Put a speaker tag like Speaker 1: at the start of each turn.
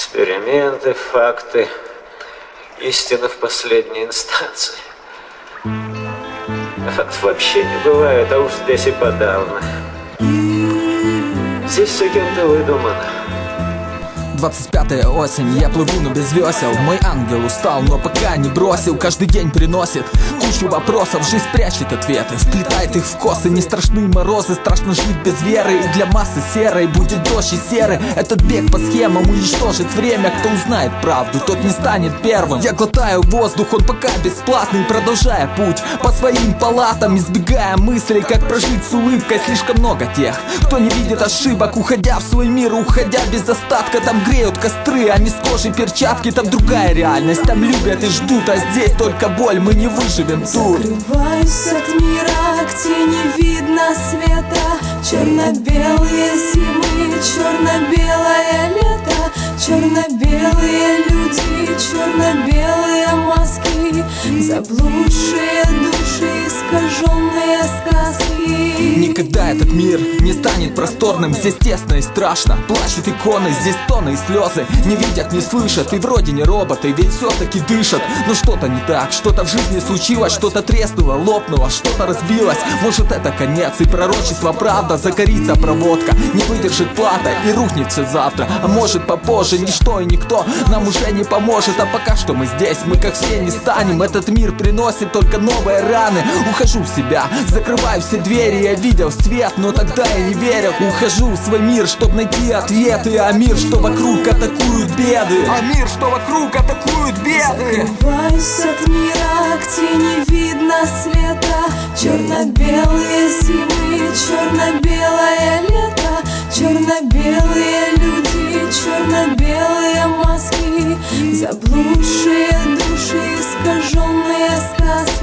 Speaker 1: Эксперименты, факты, истина в последней инстанции. Фактов вообще не бывает, а уж здесь и подавно. Здесь все кем-то выдумано.
Speaker 2: 25-я осень, я плыву, но без весел. Мой ангел устал, но пока не бросил. Каждый день приносит кучу вопросов. Жизнь прячет ответы, вплетает их в косы. Не страшны морозы, страшно жить без веры. И для массы серой будет дождь и серый. Этот бег по схемам уничтожит время. Кто узнает правду, тот не станет первым. Я глотаю воздух, он пока бесплатный. Продолжая путь по своим палатам, избегая мыслей, как прожить с улыбкой. Слишком много тех, кто не видит ошибок. Уходя в свой мир, уходя без остатка. Там греют костры, а не с кожей перчатки. Там другая реальность, там любят и ждут. А здесь только боль, мы не выживем тут.
Speaker 3: Закрываюсь от мира, где не видно света. Черно-белые зимы, черно-белое лето. Черно-белые люди, черно-белые маски. Заблудшие души, искаженные сказки.
Speaker 2: Никогда этот мир не станет просторным. Здесь тесно и страшно, плачут иконы. Здесь стоны и слезы, не видят, не слышат. И вроде не роботы, ведь все-таки дышат. Но что-то не так, что-то в жизни случилось. Что-то треснуло, лопнуло, что-то разбилось. Может это конец и пророчество правда. Загорится проводка, не выдержит плата и рухнет все завтра. А может попозже, ничто и никто нам уже не поможет. А пока что мы здесь, мы как все не станем. Этот мир приносит только новые раны. Ухожу в себя, закрываю все двери. Я видел свет, но тогда я не верил. Ухожу в свой мир, чтоб найти ответы. А мир, что вокруг, атакуют беды. А мир, что вокруг, атакуют беды.
Speaker 3: Закрываюсь от мира, где не видно света. Черно-белые зимы, черно-белое лето. Черно-белые люди, черно-белые маски. Заблудшие души, искаженные сказки.